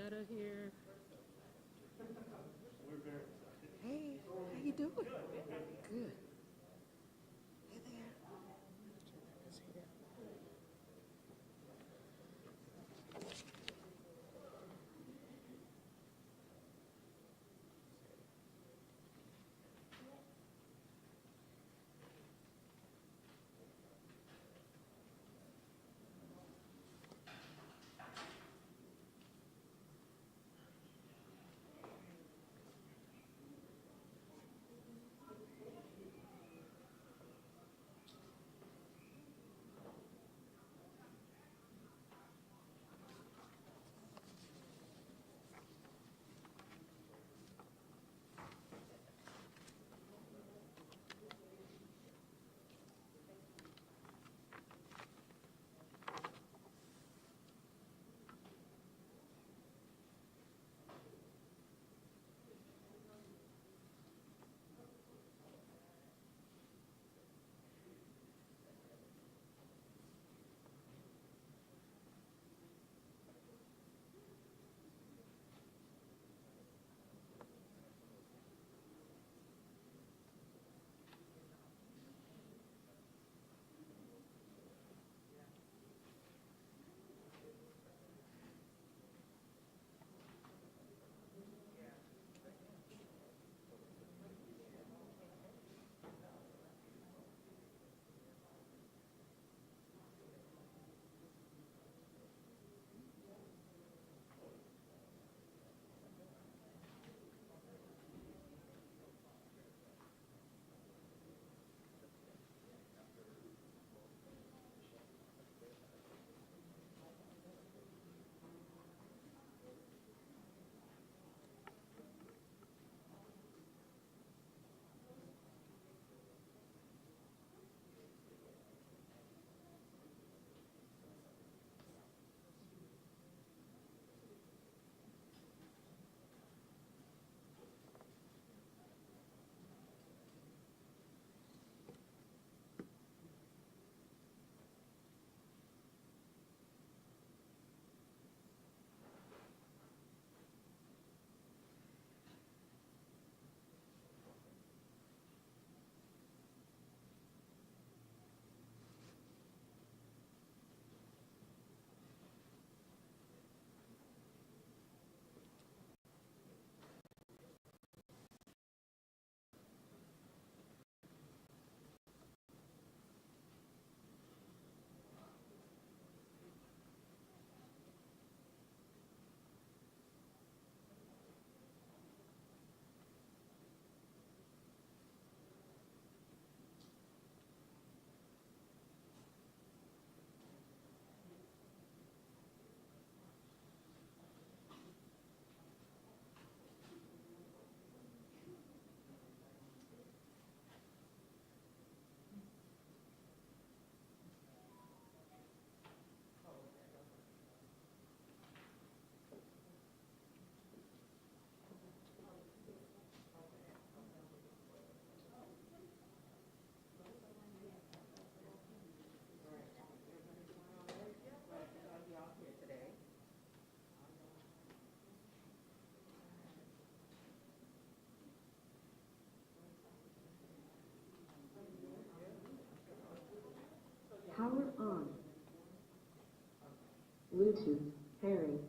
Loretta here. Hey, how you doing? Good. Hey there. Power on. Bluetooth pairing.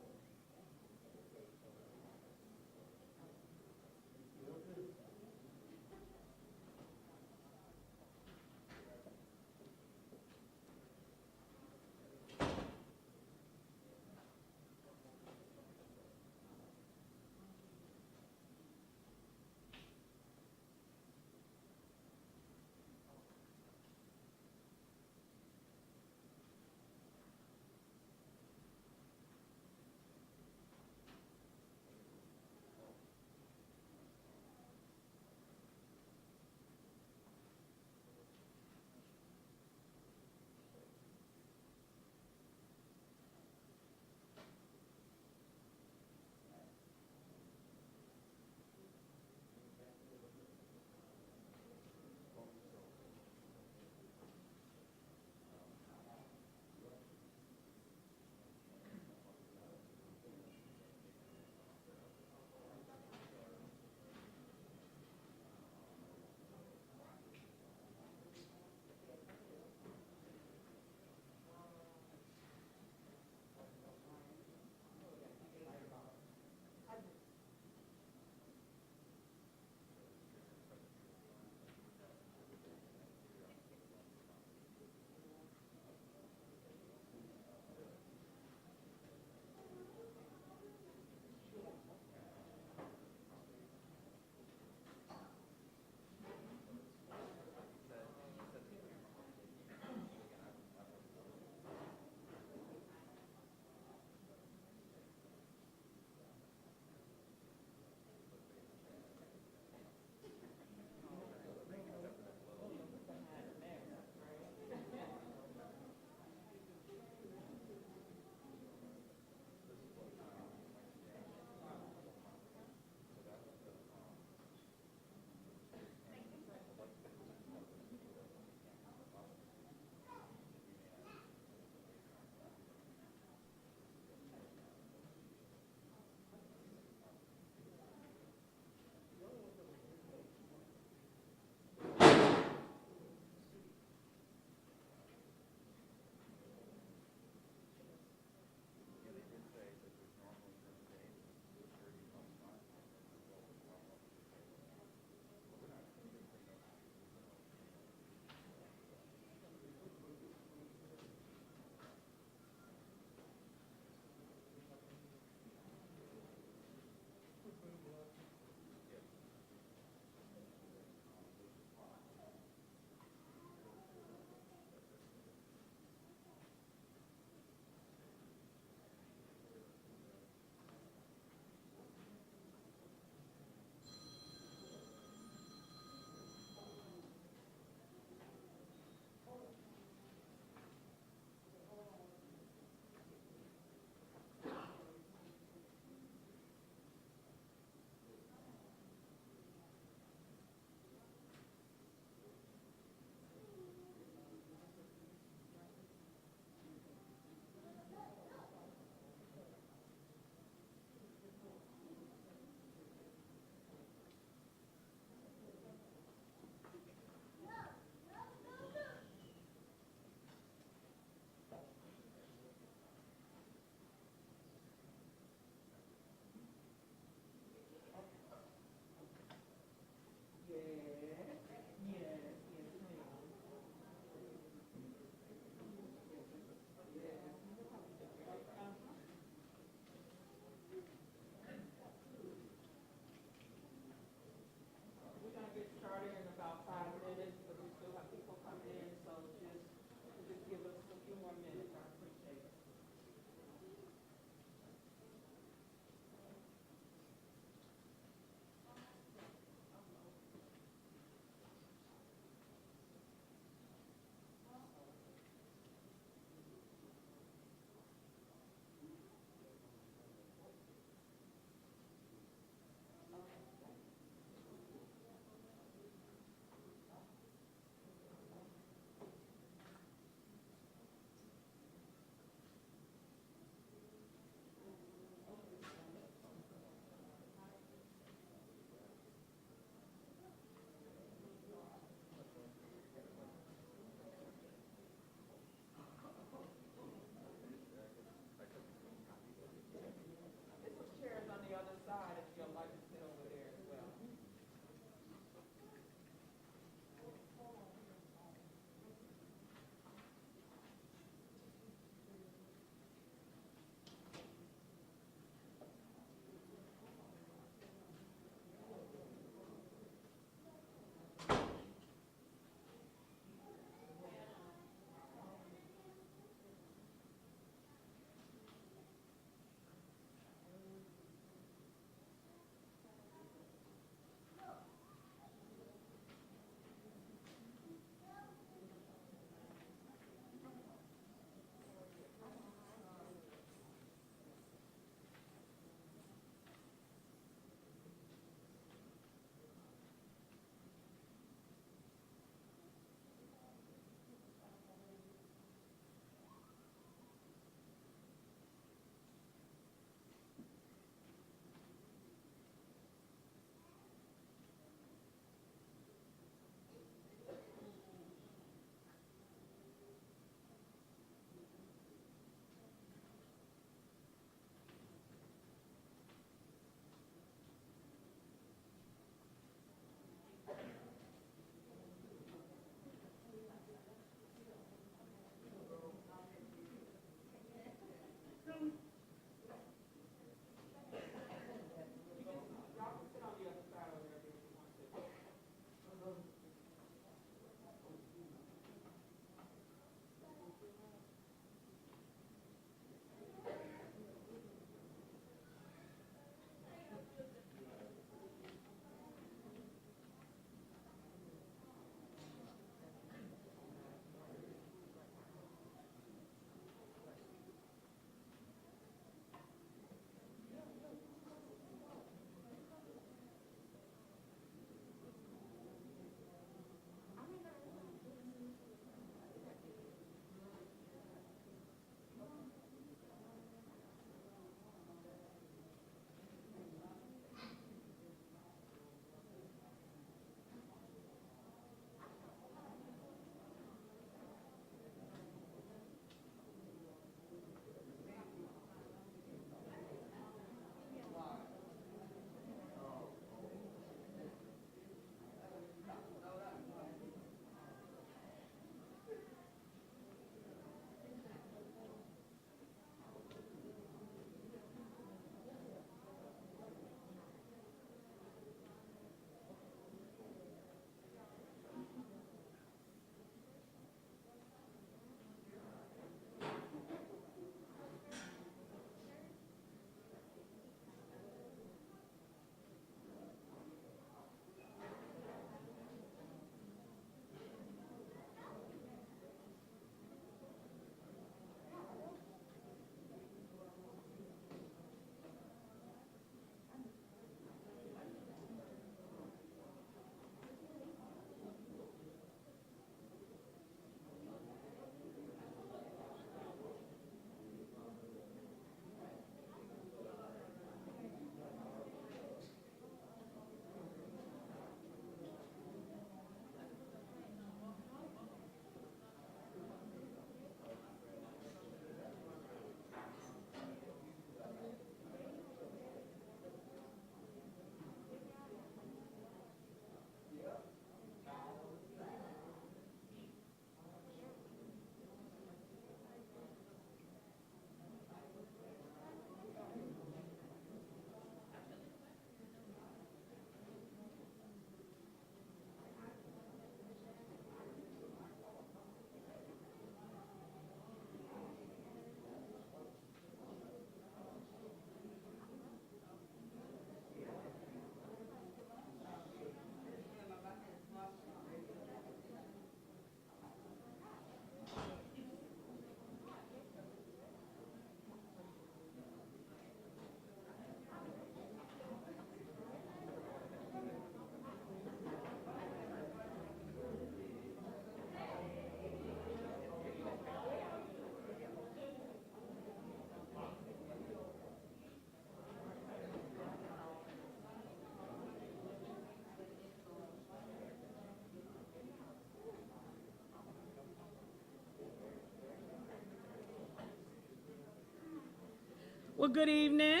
Well, good evening.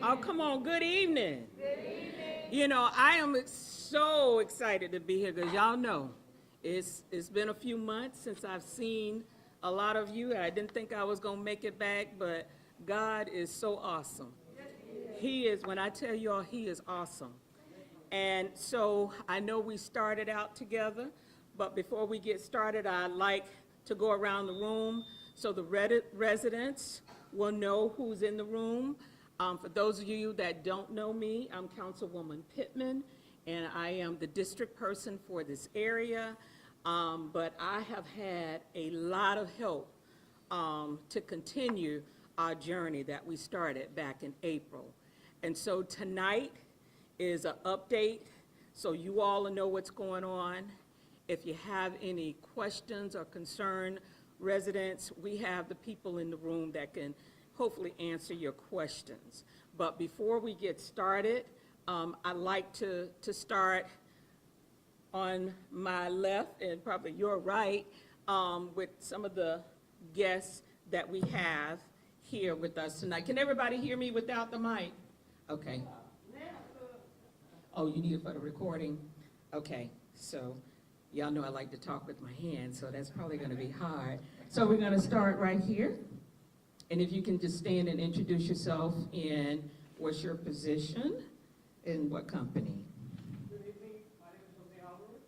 Oh, come on, good evening. You know, I am so excited to be here because y'all know it's been a few months since I've seen a lot of you. I didn't think I was going to make it back, but God is so awesome. He is, when I tell y'all, he is awesome. And so I know we started out together, but before we get started, I'd like to go around the room so the residents will know who's in the room. For those of you that don't know me, I'm Councilwoman Pittman, and I am the district person for this area. But I have had a lot of help to continue our journey that we started back in April. And so tonight is an update so you all know what's going on. If you have any questions or concern, residents, we have the people in the room that can hopefully answer your questions. But before we get started, I'd like to start on my left and probably your right with some of the guests that we have here with us tonight. Can everybody hear me without the mic? Okay. Oh, you need it for the recording? Okay, so y'all know I like to talk with my hands, so that's probably going to be hard. So we're going to start right here. And if you can just stand and introduce yourself and what's your position and what company? Good evening. My name is Jose Alvarez.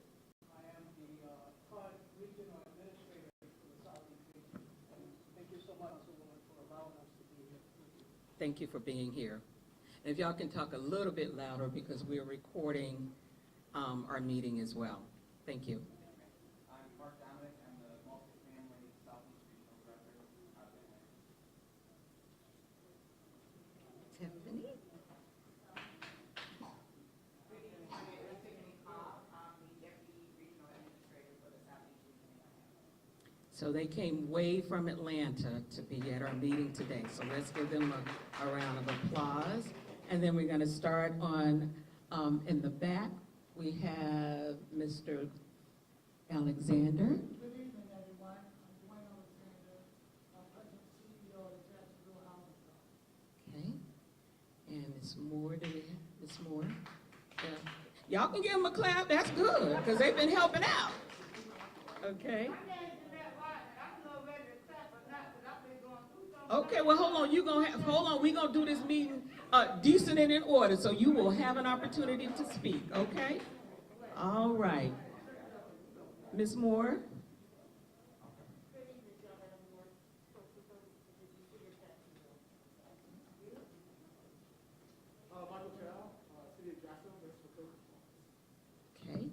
I am the CUD Regional Administrator for the Southeast region. And thank you so much, Councilwoman, for allowing us to be here. Thank you for being here. And if y'all can talk a little bit louder because we're recording our meeting as well. Thank you. I'm Mark Dominic. I'm the multifamily Southeast Regional Director. Tiffany? So they came way from Atlanta to be at our meeting today. So let's give them a round of applause. And then we're going to start on, in the back, we have Mr. Alexander. Good evening, everyone. I'm Dwayne Alexander. I'm President and CEO of the Jacksonville Housing Authority. Okay. And Ms. Moore, do we have Ms. Moore? Yeah. Y'all can give them a clap. That's good, because they've been helping out. Okay. Okay, well, hold on. We're going to do this meeting decent and in order, so you will have an opportunity to speak, okay? All right. Ms. Moore? Michael Terrell, City of Jacksonville, Municipal Code. Okay.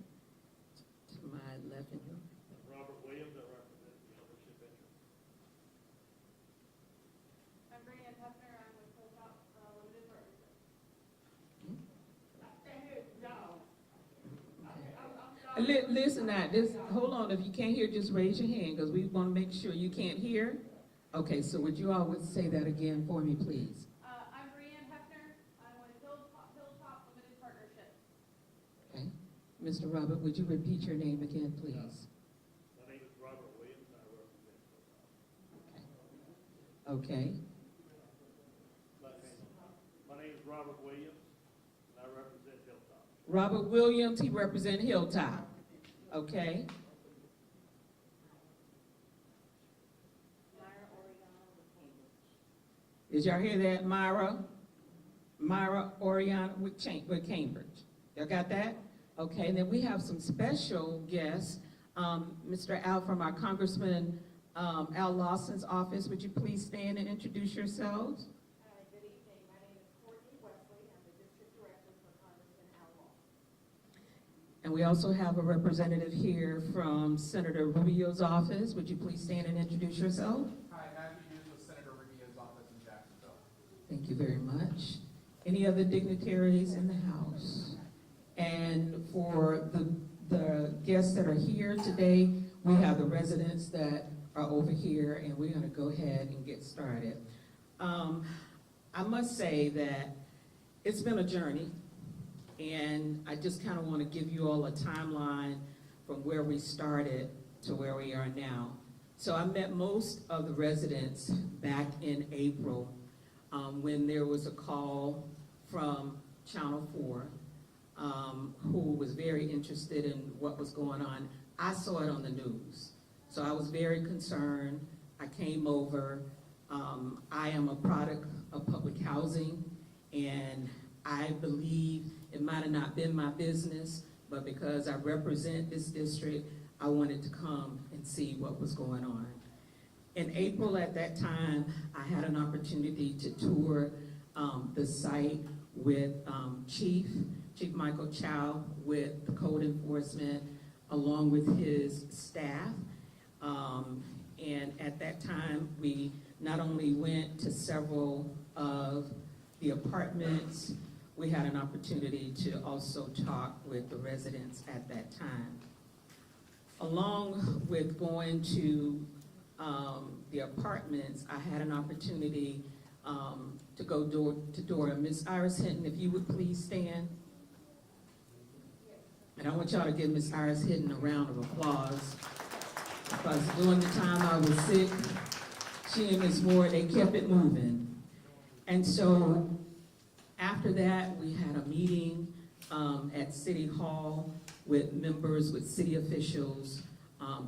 To my left and your Robert Williams, I represent the ownership interest. I'm Brianne Hefner. I'm with Hilltop Limited Partnership. Listen now, hold on, if you can't hear, just raise your hand, because we want to make sure you can't hear. Okay, so would you all say that again for me, please? I'm Brianne Hefner. I'm with Hilltop Limited Partnership. Okay. Mr. Robert, would you repeat your name again, please? My name is Robert Williams, and I represent Hilltop. Okay. My name is Robert Williams, and I represent Hilltop. Robert Williams, he represents Hilltop. Okay. Did y'all hear that, Myra? Myra Oriana with Cambridge. Y'all got that? Okay, and then we have some special guests. Mr. Al from our Congressman Al Lawson's office. Would you please stand and introduce yourselves? Good evening. My name is Courtney Wesley. I'm the District Director for Congressman Al Lawson. And we also have a representative here from Senator Rubio's office. Would you please stand and introduce yourself? Hi, Matthew Hughes with Senator Rubio's office in Jacksonville. Thank you very much. Any other dignitaries in the house? And for the guests that are here today, we have the residents that are over here, and we're gonna go ahead and get started. I must say that it's been a journey, and I just kind of want to give you all a timeline from where we started to where we are now. So I met most of the residents back in April when there was a call from Channel 4, who was very interested in what was going on. I saw it on the news, so I was very concerned. I came over. I am a product of public housing, and I believe it might have not been my business, but because I represent this district, I wanted to come and see what was going on. In April at that time, I had an opportunity to tour the site with Chief Michael Chow with the code enforcement, along with his staff. And at that time, we not only went to several of the apartments, we had an opportunity to also talk with the residents at that time. Along with going to the apartments, I had an opportunity to go door to door. Miss Iris Hinton, if you would please stand. And I want y'all to give Miss Iris Hinton a round of applause, because during the time I was sick, she and Ms. Moore, they kept it moving. And so after that, we had a meeting at City Hall with members, with city officials.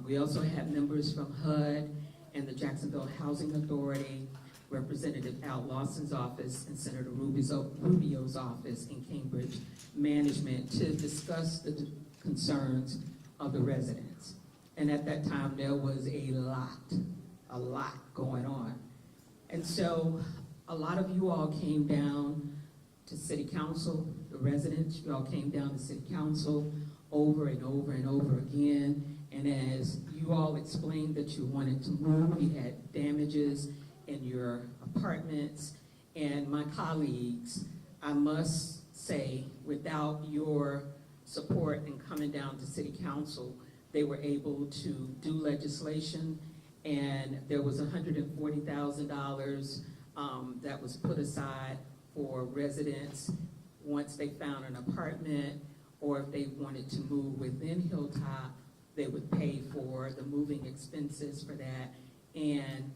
We also had members from HUD and the Jacksonville Housing Authority, Representative Al Lawson's office, and Senator Rubio's office in Cambridge Management to discuss the concerns of the residents. And at that time, there was a lot going on. And so a lot of you all came down to City Council, the residents, you all came down to City Council over and over and over again. And as you all explained that you wanted to move, you had damages in your apartments. And my colleagues, I must say, without your support in coming down to City Council, they were able to do legislation, and there was $140,000 that was put aside for residents once they found an apartment, or if they wanted to move within Hilltop, they would pay for the moving expenses for that, and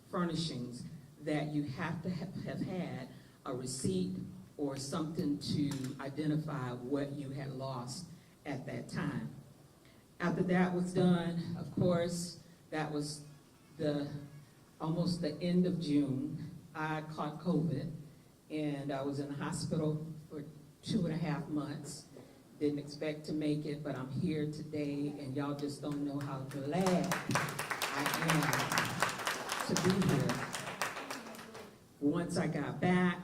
furnishings that you have to have had a receipt or something to identify what you had lost at that time. After that was done, of course, that was almost the end of June. I caught COVID, and I was in the hospital for 2.5 months. Didn't expect to make it, but I'm here today, and y'all just don't know how glad I am to be here. Once I got back,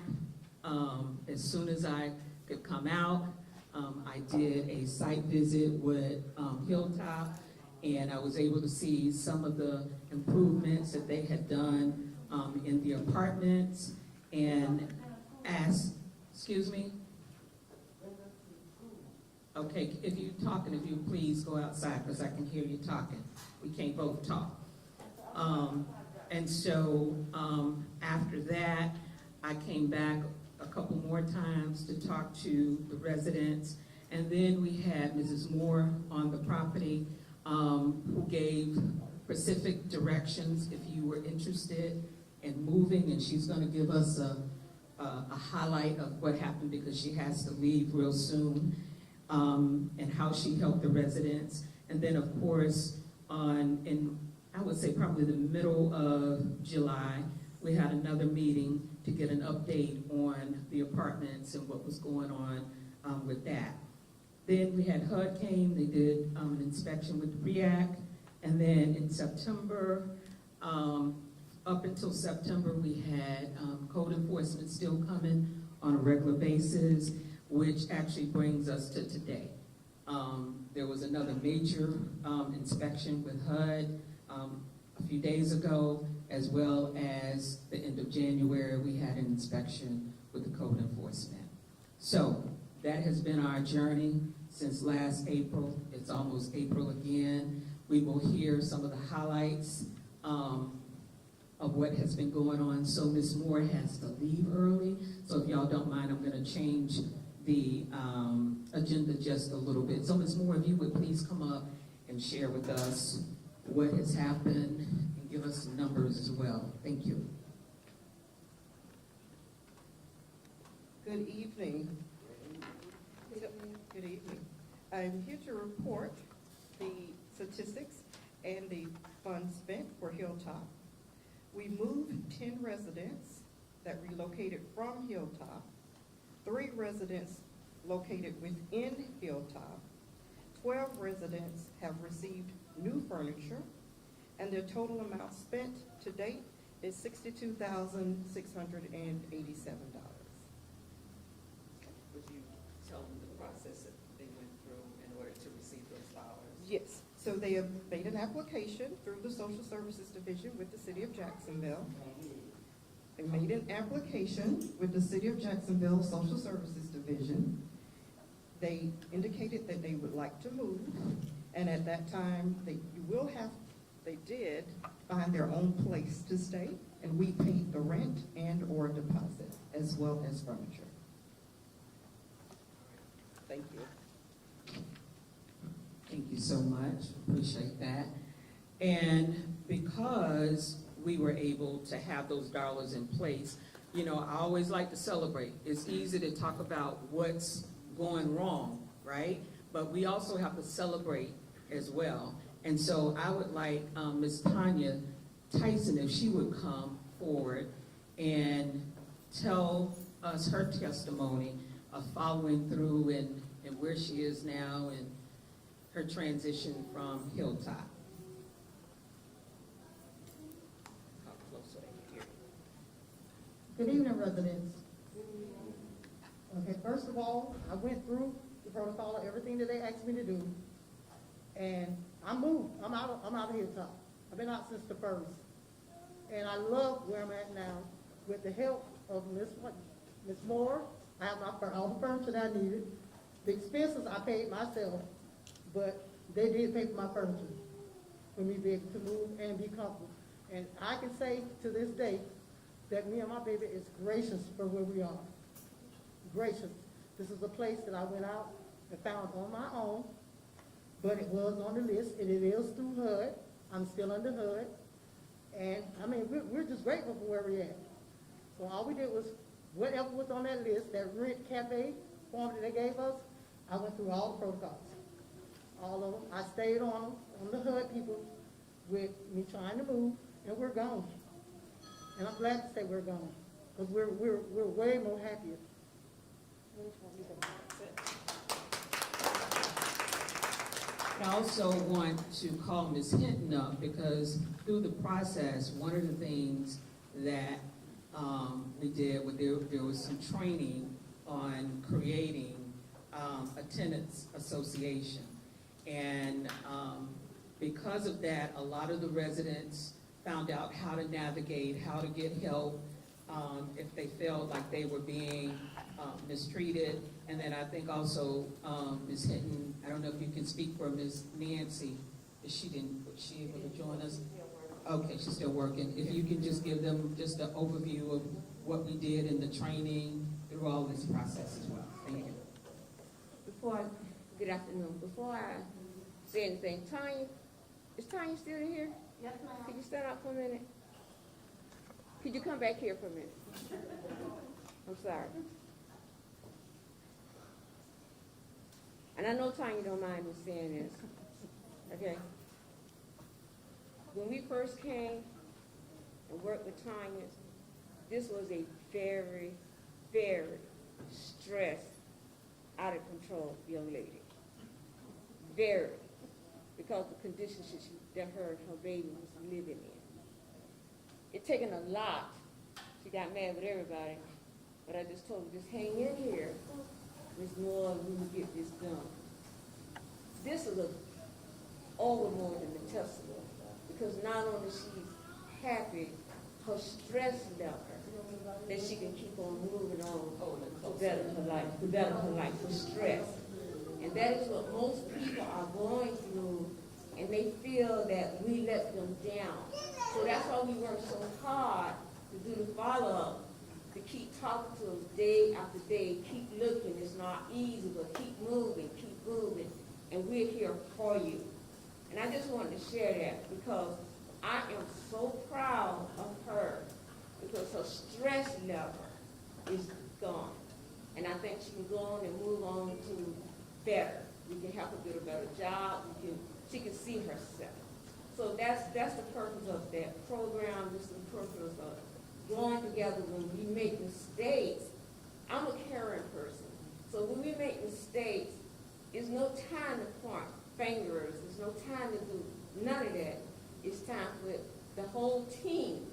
as soon as I could come out, I did a site visit with Hilltop, and I was able to see some of the improvements that they had done in the apartments, and asked, excuse me? Okay, if you're talking, if you please go outside, because I can hear you talking. We can't both talk. And so after that, I came back a couple more times to talk to the residents. And then we had Mrs. Moore on the property who gave specific directions if you were interested in moving, and she's gonna give us a highlight of what happened because she has to leave real soon, and how she helped the residents. And then of course, in I would say probably the middle of July, we had another meeting to get an update on the apartments and what was going on with that. Then we had HUD came, they did an inspection with REAC, and then in September, up until September, we had code enforcement still coming on a regular basis, which actually brings us to today. There was another major inspection with HUD a few days ago, as well as the end of January, we had an inspection with the code enforcement. So that has been our journey since last April. It's almost April again. We will hear some of the highlights of what has been going on. So Ms. Moore has to leave early. So if y'all don't mind, I'm gonna change the agenda just a little bit. So Ms. Moore, if you would please come up and share with us what has happened and give us some numbers as well. Thank you. Good evening. Good evening. I'm here to report the statistics and the funds spent for Hilltop. We moved 10 residents that relocated from Hilltop, 3 residents located within Hilltop, 12 residents have received new furniture, and their total amount spent to date is $62,687. Would you tell them the process that they went through in order to receive those dollars? Yes, so they have made an application through the Social Services Division with the City of Jacksonville. They made an application with the City of Jacksonville Social Services Division. They indicated that they would like to move, and at that time, they did find their own place to stay, and we paid the rent and or deposit, as well as furniture. Thank you. Thank you so much, appreciate that. And because we were able to have those dollars in place, you know, I always like to celebrate. It's easy to talk about what's going wrong, right? But we also have to celebrate as well. And so I would like Ms. Tanya Tyson, if she would come forward and tell us her testimony of following through and where she is now and her transition from Hilltop. Come closer here. Good evening, residents. Okay, first of all, I went through the protocol of everything that they asked me to do, and I moved. I'm out of Hilltop. I've been out since the 1st, and I love where I'm at now. With the help of Miss Moore, I have all the furniture that I needed. The expenses I paid myself, but they did pay for my furniture for me to be able to move and be comfortable. And I can say to this day that me and my baby is gracious for where we are. Gracious. This is a place that I went out and found on my own, but it was on the list, and it is through HUD. I'm still under HUD. And I mean, we're just grateful for where we're at. So all we did was, whatever was on that list, that rent cafe form that they gave us, I went through all the protocols. All of them. I stayed on the HUD people with me trying to move, and we're gone. And I'm glad to say we're gone, because we're way more happier. I also want to call Ms. Hinton up because through the process, one of the things that we did, there was some training on creating a tenants association. And because of that, a lot of the residents found out how to navigate, how to get help if they felt like they were being mistreated. And then I think also Ms. Hinton, I don't know if you can speak for Ms. Nancy, was she able to join us? Okay, she's still working. If you can just give them just an overview of what we did in the training through all this process as well. Thank you. Good afternoon. Before I say anything, Tanya, is Tanya still here? Yes, ma'am. Could you stand up for a minute? Could you come back here for a minute? I'm sorry. And I know Tanya don't mind me saying this, okay? When we first came and worked with Tanya, this was a very, very stressed, out of control young lady. Very, because the conditions that her and her baby was living in. It taken a lot. She got mad with everybody, but I just told her, just hang in here. Ms. Moore, we will get this done. This is more than a testimony, because not only she's happy, her stress level, that she can keep on moving on to better her life, for stress. And that is what most people are going through, and they feel that we let them down. So that's why we work so hard to do the follow-up, to keep talking to them day after day, keep looking. It's not easy, but keep moving, and we're here for you. And I just wanted to share that because I am so proud of her, because her stress level is gone. And I think she can go on and move on to better. We can help her get a better job. She can see herself. So that's the purpose of that program. This is the purpose of going together when we make mistakes. I'm a caring person. So when we make mistakes, there's no time to point fingers. There's no time to do none of that. It's time for the whole team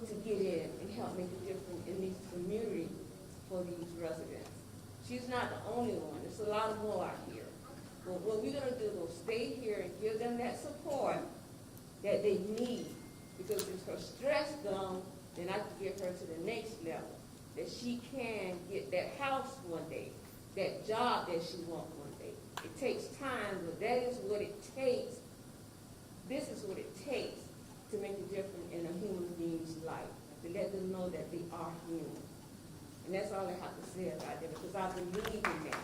to get in and help make a difference in these communities for these residents. She's not the only one. There's a lot more out here. But what we're gonna do is stay here and give them that support that they need. Because if her stress gone, then I can get her to the next level. That she can get that house one day, that job that she wants one day. It takes time, but that is what it takes. This is what it takes to make a difference in a human being's life, to let them know that they are human. And that's all I have to say about that, because I believe in that.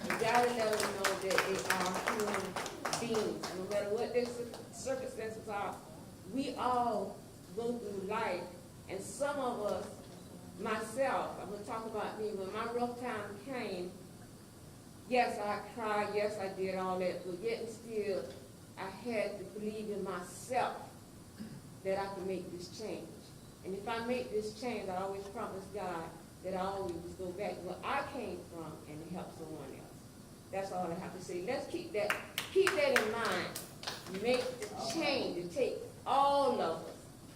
You gotta let them know that they are human beings, no matter what their circumstances are. We all go through life, and some of us, myself, I'm gonna talk about me, when my rough time came, yes, I cried, yes, I did all that, but yet and still, I had to believe in myself that I can make this change. And if I make this change, I always promise God that I always go back to where I came from and help someone else. That's all I have to say. Let's keep that in mind. Make the change. It takes all of us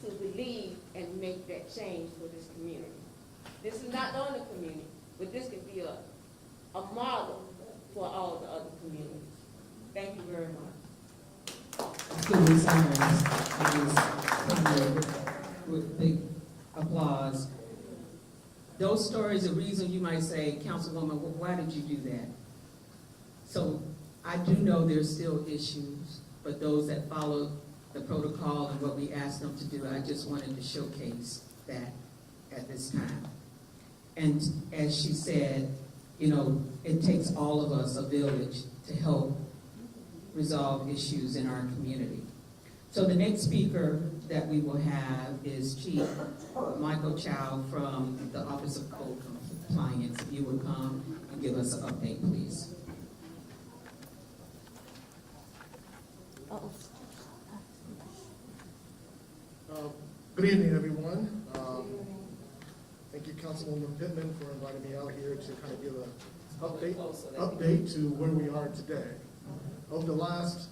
to believe and make that change for this community. This is not the only community, but this could be a model for all the other communities. Thank you very much. School sirens with big applause. Those stories, the reason you might say, Councilwoman, why did you do that? So I do know there's still issues, but those that follow the protocol and what we asked them to do, I just wanted to showcase that at this time. And as she said, you know, it takes all of us, a village, to help resolve issues in our community. So the next speaker that we will have is Chief Michael Chow from the Office of Code Compliance. If you would come and give us an update, please. Good evening, everyone. Thank you, Councilwoman Pittman, for inviting me out here to kind of give an update to where we are today. Over the last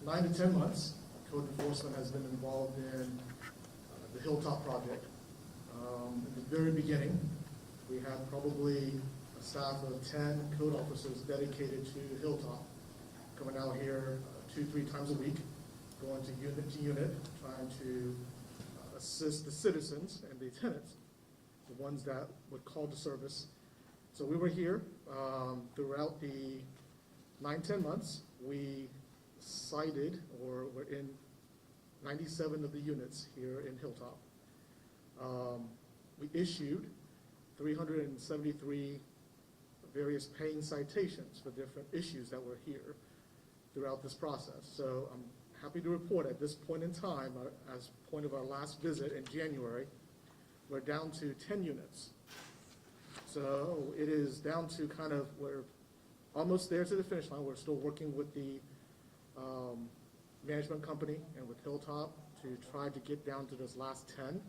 9 to 10 months, code enforcement has been involved in the Hilltop project. In the very beginning, we had probably a staff of 10 code officers dedicated to Hilltop, coming out here 2-3 times a week, going to unit, trying to assist the citizens and the tenants, the ones that would call to service. So we were here throughout the 9-10 months. We cited, or were in 97 of the units here in Hilltop. We issued 373 various paying citations for different issues that were here throughout this process. So I'm happy to report at this point in time, as point of our last visit in January, we're down to 10 units. So it is down to kind of, we're almost there to the finish line. We're still working with the management company and with Hilltop to try to get down to those last 10.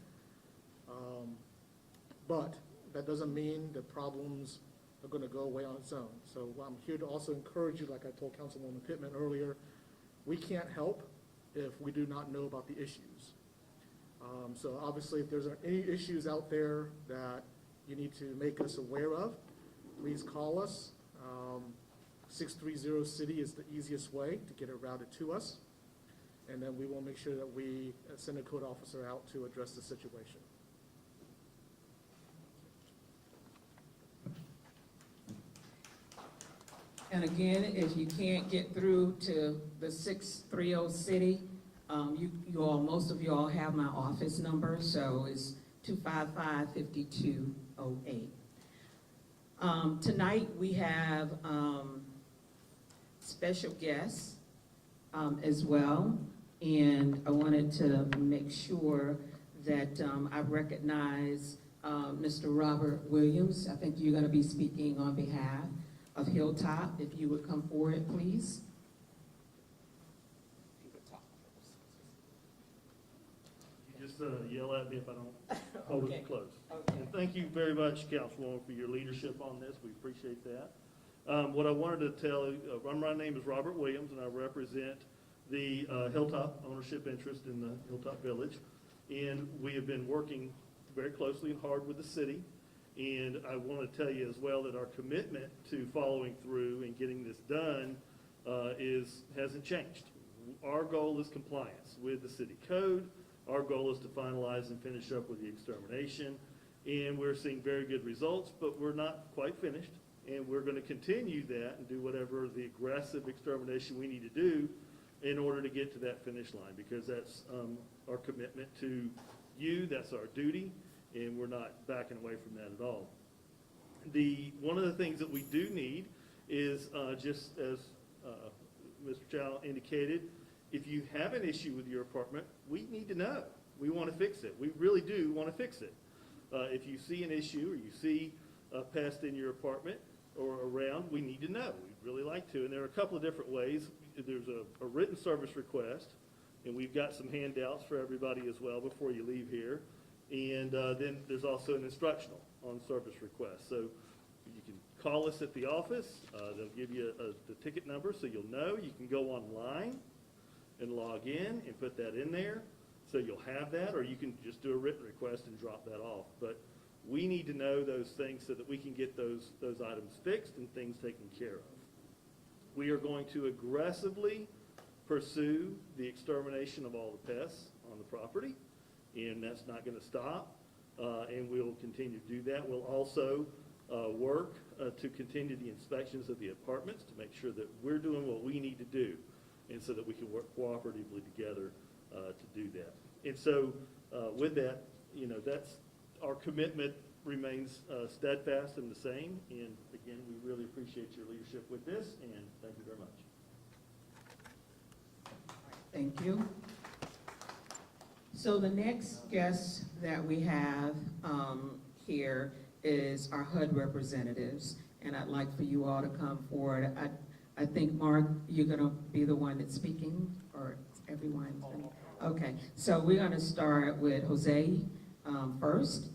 But that doesn't mean the problems are going to go away on its own. So I'm here to also encourage you, like I told Councilwoman Pittman earlier, we can't help if we do not know about the issues. So obviously, if there's any issues out there that you need to make us aware of, please call us. 630-CITY is the easiest way to get it routed to us. And then we will make sure that we send a code officer out to address the situation. And again, if you can't get through to the 630 City, most of you all have my office number, so it's 255-5208. Tonight we have special guests as well, and I wanted to make sure that I recognize Mr. Robert Williams. I think you're going to be speaking on behalf of Hilltop. If you would come forward, please. You just yell at me if I don't hold Okay. it close. Okay. And thank you very much, Councilwoman, for your leadership on this. We appreciate that. What I wanted to tell you, my name is Robert Williams, and I represent the Hilltop ownership interest in the Hilltop Village. And we have been working very closely and hard with the city. And I want to tell you as well that our commitment to following through and getting this done hasn't changed. Our goal is compliance with the city code. Our goal is to finalize and finish up with the extermination. And we're seeing very good results, but we're not quite finished. And we're going to continue that and do whatever the aggressive extermination we need to do in order to get to that finish line, because that's our commitment to you, that's our duty, and we're not backing away from that at all. One of the things that we do need is, just as Mr. Chow indicated, if you have an issue with your apartment, we need to know. We want to fix it. We really do want to fix it. If you see an issue or you see pest in your apartment or around, we need to know. We'd really like to. And there are a couple of different ways. There's a written service request, and we've got some handouts for everybody as well before you leave here. And then there's also an instructional on service requests. So you can call us at the office. They'll give you the ticket number so you'll know. You can go online and log in and put that in there. So you'll have that, or you can just do a written request and drop that off. But we need to know those things so that we can get those items fixed and things taken care of. We are going to aggressively pursue the extermination of all the pests on the property, and that's not going to stop, and we'll continue to do that. We'll also work to continue the inspections of the apartments to make sure that we're doing what we need to do, and so that we can work cooperatively together to do that. And so with that, that's our commitment remains steadfast and the same. And again, we really appreciate your leadership with this, and thank you very much. Thank you. So the next guest that we have here is our HUD representatives, and I'd like for you all to come forward. I think, Mark, you're going to be the one that's speaking, or everyone's going to? Okay, so we're going to start with Jose first.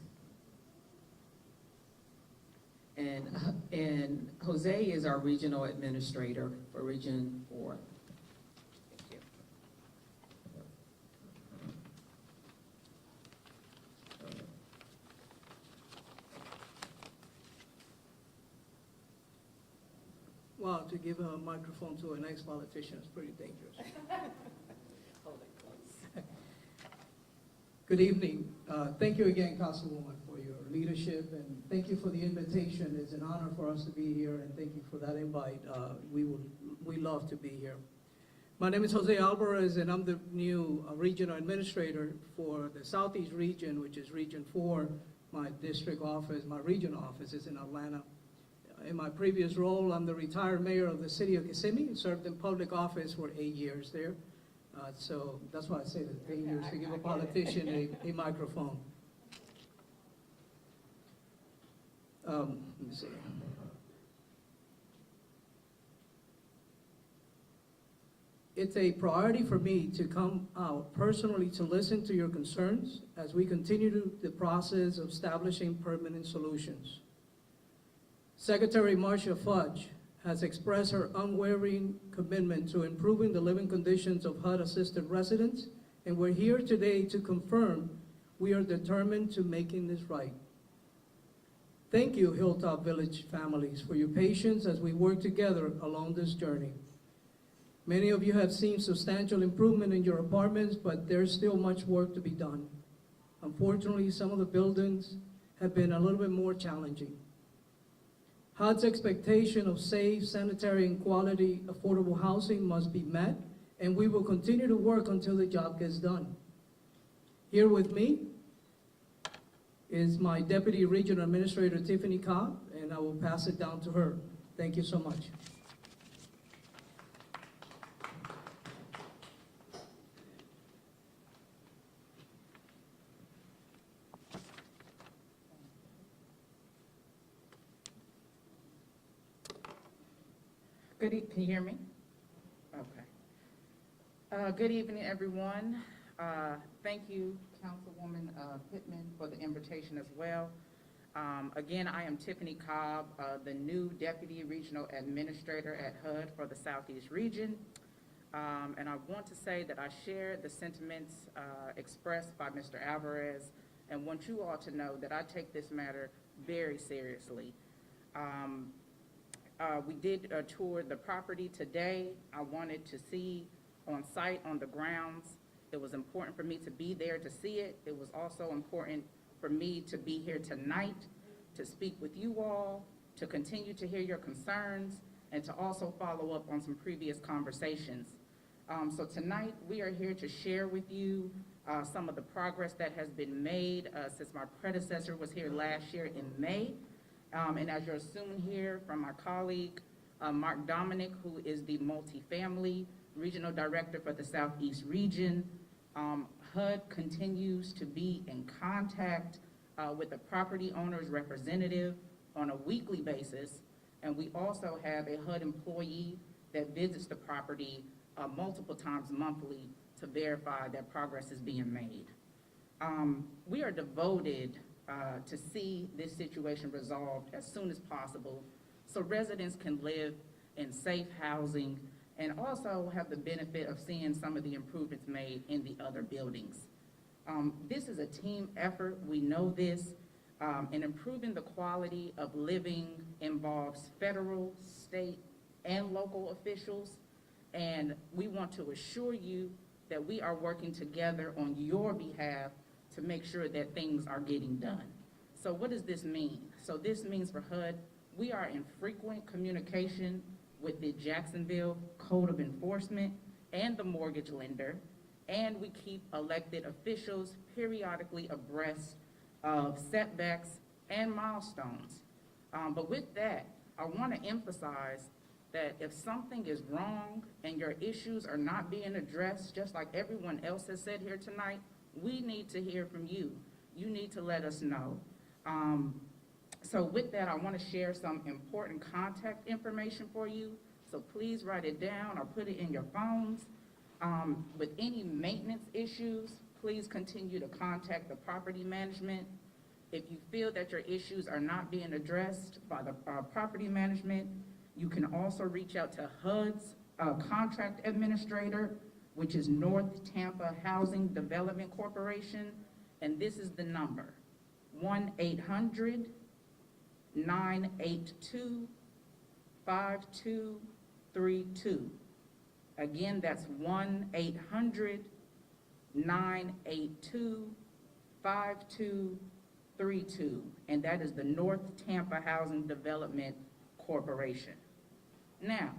And Jose is our regional administrator for Region 4. Thank you. Wow, to give a microphone to an ex-politician is pretty dangerous. Hold it close. Good evening. Thank you again, Councilwoman, for your leadership, and thank you for the invitation. It's an honor for us to be here, and thank you for that invite. We love to be here. My name is Jose Alvarez, and I'm the new regional administrator for the Southeast region, which is Region 4. My district office, my regional office is in Atlanta. In my previous role, I'm the retired mayor of the city of Kissimmee, served in public office for 8 years there. So that's why I say that 8 years to give a politician a microphone. Let me see. It's a priority for me to come out personally to listen to your concerns as we continue the process of establishing permanent solutions. Secretary Marcia Fudge has expressed her unwavering commitment to improving the living conditions of HUD-assisted residents, and we're here today to confirm we are determined to making this right. Thank you, Hilltop Village families, for your patience as we work together along this journey. Many of you have seen substantial improvement in your apartments, but there's still much work to be done. Unfortunately, some of the buildings have been a little bit more challenging. HUD's expectation of safe, sanitary, and quality affordable housing must be met, and we will continue to work until the job gets done. Here with me is my Deputy Regional Administrator, Tiffany Cobb, and I will pass it down to her. Thank you so much. Can you hear me? Okay. Good evening, everyone. Thank you, Councilwoman Pittman, for the invitation as well. Again, I am Tiffany Cobb, the new Deputy Regional Administrator at HUD for the Southeast Region. And I want to say that I share the sentiments expressed by Mr. Alvarez and want you all to know that I take this matter very seriously. We did tour the property today. I wanted to see on site, on the grounds. It was important for me to be there to see it. It was also important for me to be here tonight to speak with you all, to continue to hear your concerns, and to also follow up on some previous conversations. So tonight, we are here to share with you some of the progress that has been made since my predecessor was here last year in May. And as you're soon hear from my colleague, Mark Dominic, who is the multifamily regional director for the Southeast region, HUD continues to be in contact with the property owner's representative on a weekly basis. And we also have a HUD employee that visits the property multiple times monthly to verify that progress is being made. We are devoted to see this situation resolved as soon as possible so residents can live in safe housing and also have the benefit of seeing some of the improvements made in the other buildings. This is a team effort, we know this, and improving the quality of living involves federal, state, and local officials, and we want to assure you that we are working together on your behalf to make sure that things are getting done. So what does this mean? So this means for HUD, we are in frequent communication with the Jacksonville Code of Enforcement and the mortgage lender, and we keep elected officials periodically abreast of setbacks and milestones. But with that, I want to emphasize that if something is wrong and your issues are not being addressed, just like everyone else has said here tonight, we need to hear from you. You need to let us know. So with that, I want to share some important contact information for you. So please write it down or put it in your phones. With any maintenance issues, please continue to contact the property management. If you feel that your issues are not being addressed by the property management, you can also reach out to HUD's contract administrator, which is North Tampa Housing Development Corporation, and this is the number, 1-800-982-5232. Again, that's 1-800-982-5232, and that is the North Tampa Housing Development Corporation. Now,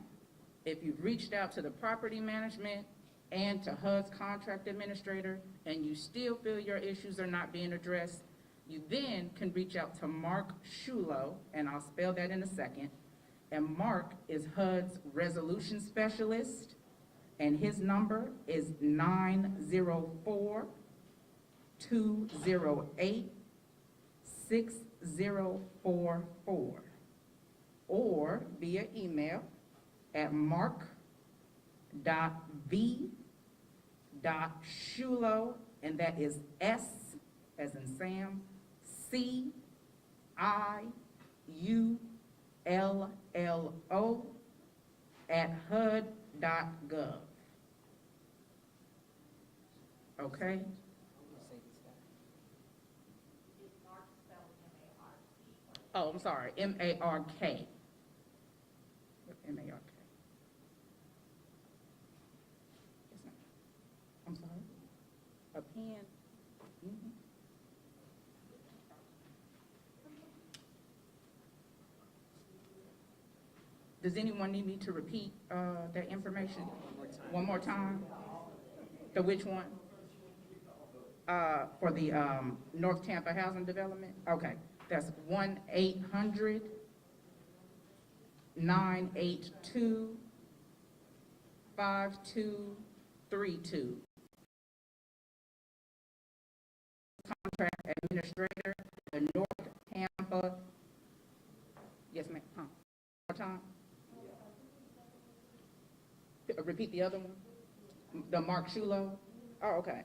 if you've reached out to the property management and to HUD's contract administrator and you still feel your issues are not being addressed, you then can reach out to Mark Shulo, and I'll spell that in a second. And Mark is HUD's resolution specialist, and his number is 904-208-6044, or via email at mark.v.shulo, and that is S as in Sam, CIULLO at HUD.gov. Okay? Oh, I'm sorry, M-A-R-K. M-A-R-K. Yes, ma'am. I'm sorry. A pen. Mm-hmm. Does anyone need me to repeat that information? One more time? The which one? For the North Tampa Housing Development? Okay, that's 1-800-982-5232. Contract administrator, the North Tampa. Yes, ma'am. Huh? One more time. repeat the other one? The Mark Shulo? Oh, okay.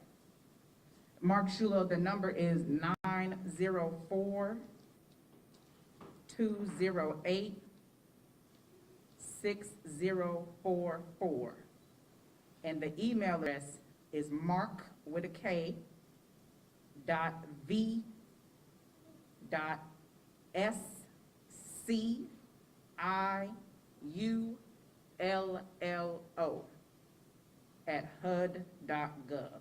Mark Shulo, the number is 904-208-6044. And the email address is mark with a K .v.sciullo@hud.gov.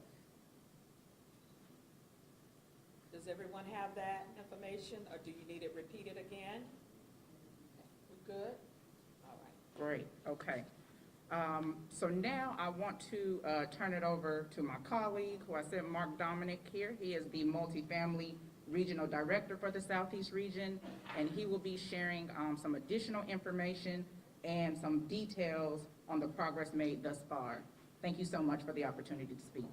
Does everyone have that information, or do you need it repeated again? We good? All right. Great, okay. So now I want to turn it over to my colleague, who I said, Mark Dominic here. He is the Multifamily Regional Director for the Southeast Region, and he will be sharing some additional information and some details on the progress made thus far. Thank you so much for the opportunity to speak.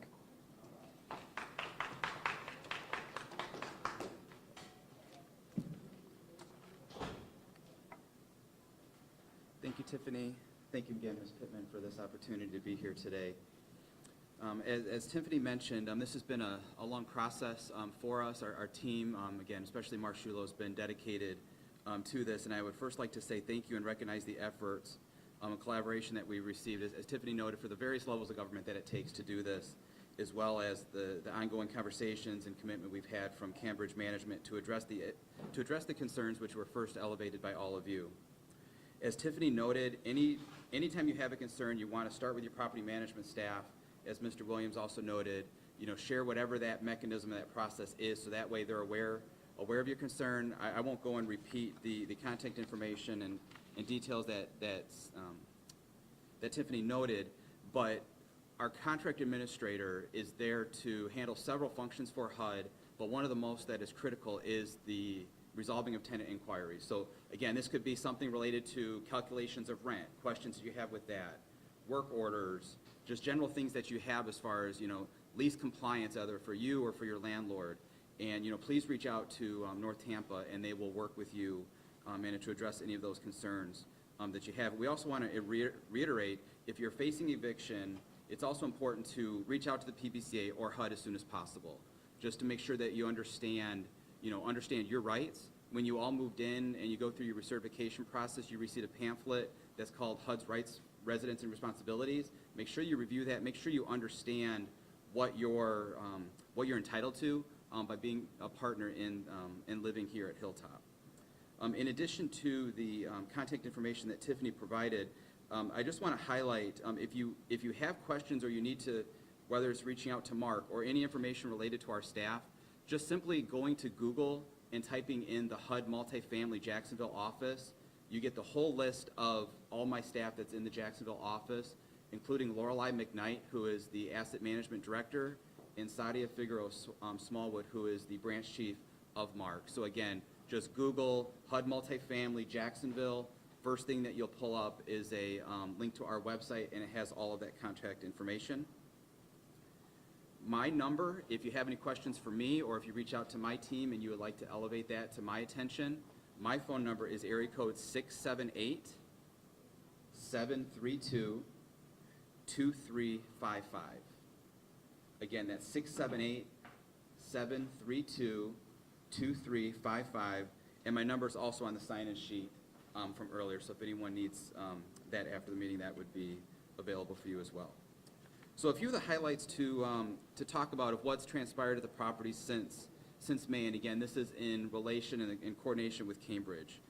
Thank you, Tiffany. Thank you again, Ms. Pittman, for this opportunity to be here today. As Tiffany mentioned, this has been a long process for us. Our team, again, especially Mark Shulo, has been dedicated to this, and I would first like to say thank you and recognize the efforts and collaboration that we received, as Tiffany noted, for the various levels of government that it takes to do this, as well as the ongoing conversations and commitment we've had from Cambridge management to address the concerns which were first elevated by all of you. As Tiffany noted, anytime you have a concern, you want to start with your property management staff. As Mr. Williams also noted, share whatever that mechanism, that process is, so that way they're aware of your concern. I won't go and repeat the contact information and details that Tiffany noted, but our contract administrator is there to handle several functions for HUD, but one of the most that is critical is the resolving of tenant inquiries. So again, this could be something related to calculations of rent, questions that you have with that, work orders, just general things that you have as far as, lease compliance, either for you or for your landlord. And, please reach out to North Tampa, and they will work with you and to address any of those concerns that you have. We also want to reiterate, if you're facing eviction, it's also important to reach out to the PBCA or HUD as soon as possible, just to make sure that you understand your rights. When you all moved in and you go through your recertification process, you receive a pamphlet that's called HUD's Rights, Residents, and Responsibilities. Make sure you review that. Make sure you understand what you're entitled to by being a partner in living here at Hilltop. In addition to the contact information that Tiffany provided, I just want to highlight, if you have questions or you need to, whether it's reaching out to Mark or any information related to our staff, just simply going to Google and typing in the HUD Multifamily Jacksonville office, you get the whole list of all my staff that's in the Jacksonville office, including Lorelei McKnight, who is the Asset Management Director, and Sadia Figueroa Smallwood, who is the Branch Chief of Mark. So again, just Google HUD Multifamily Jacksonville. First thing that you'll pull up is a link to our website, and it has all of that contact information. My number, if you have any questions for me or if you reach out to my team and you would like to elevate that to my attention, my phone number is area code 678-732-2355. Again, that's 678-732-2355. And my number is also on the sign-in sheet from earlier, so if anyone needs that after the meeting, that would be available for you as well. So a few of the highlights to talk about of what's transpired at the property since May, and again, this is in relation and in coordination with Cambridge.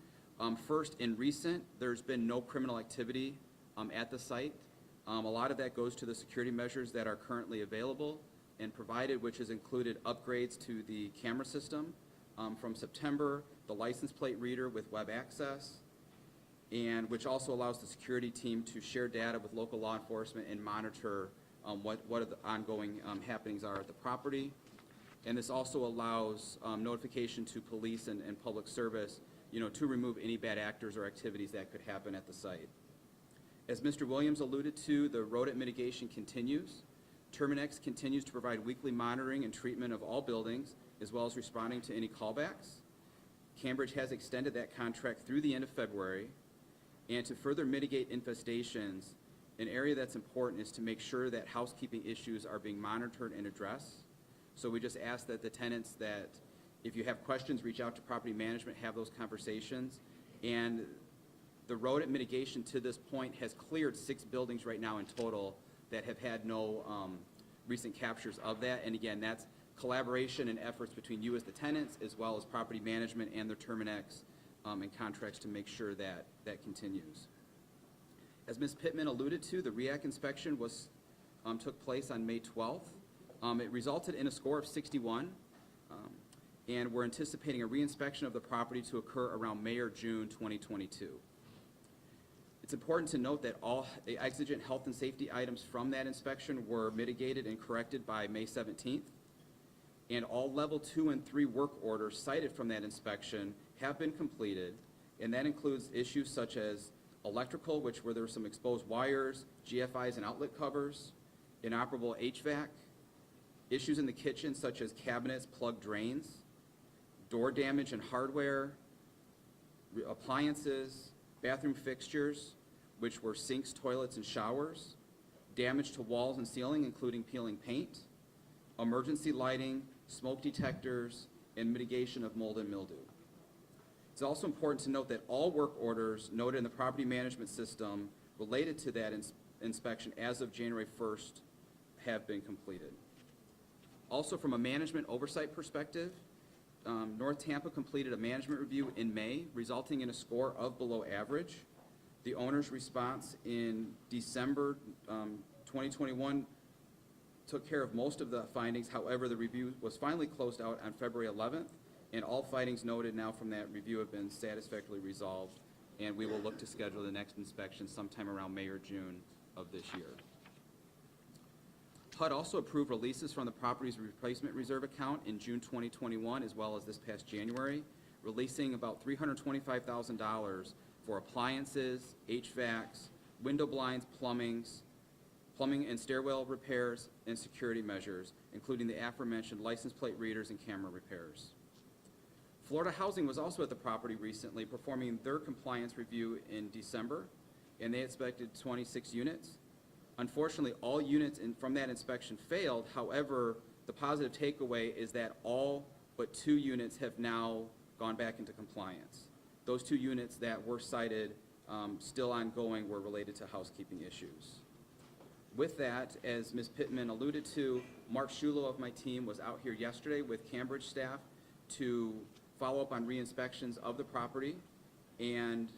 First, in recent, there's been no criminal activity at the site. A lot of that goes to the security measures that are currently available and provided, which has included upgrades to the camera system. From September, the license plate reader with web access, and which also allows the security team to share data with local law enforcement and monitor what the ongoing happenings are at the property. And this also allows notification to police and public service, to remove any bad actors or activities that could happen at the site. As Mr. Williams alluded to, the rodent mitigation continues. Terminex continues to provide weekly monitoring and treatment of all buildings, as well as responding to any callbacks. Cambridge has extended that contract through the end of February, and to further mitigate infestations, an area that's important is to make sure that housekeeping issues are being monitored and addressed. So we just ask that the tenants that, if you have questions, reach out to property management, have those conversations. And the rodent mitigation to this point has cleared 6 buildings right now in total that have had no recent captures of that. And again, that's collaboration and efforts between you as the tenants, as well as property management and their Terminex and contracts to make sure that that continues. As Ms. Pittman alluded to, the REAC inspection took place on May 12th. It resulted in a score of 61, and we're anticipating a reinspection of the property to occur around May or June 2022. It's important to note that all the exigent health and safety items from that inspection were mitigated and corrected by May 17th, and all level 2 and 3 work orders cited from that inspection have been completed, and that includes issues such as electrical, where there were some exposed wires, GFIs and outlet covers, inoperable HVAC, issues in the kitchen such as cabinets, plugged drains, door damage and hardware, appliances, bathroom fixtures, which were sinks, toilets, and showers, damage to walls and ceiling, including peeling paint, emergency lighting, smoke detectors, and mitigation of mold and mildew. It's also important to note that all work orders noted in the property management system related to that inspection as of January 1st have been completed. Also, from a management oversight perspective, North Tampa completed a management review in May, resulting in a score of below average. The owner's response in December 2021 took care of most of the findings. However, the review was finally closed out on February 11th, and all findings noted now from that review have been satisfactorily resolved, and we will look to schedule the next inspection sometime around May or June of this year. HUD also approved releases from the property's replacement reserve account in June 2021, as well as this past January, releasing about $325,000 for appliances, HVACs, window blinds, plumbing and stairwell repairs, and security measures, including the aforementioned license plate readers and camera repairs. Florida Housing was also at the property recently, performing their compliance review in December, and they inspected 26 units. Unfortunately, all units from that inspection failed. However, the positive takeaway is that all but 2 units have now gone back into compliance. Those 2 units that were cited still ongoing were related to housekeeping issues. With that, as Ms. Pittman alluded to, Mark Shulo of my team was out here yesterday with Cambridge staff to follow up on re-inspections of the property, and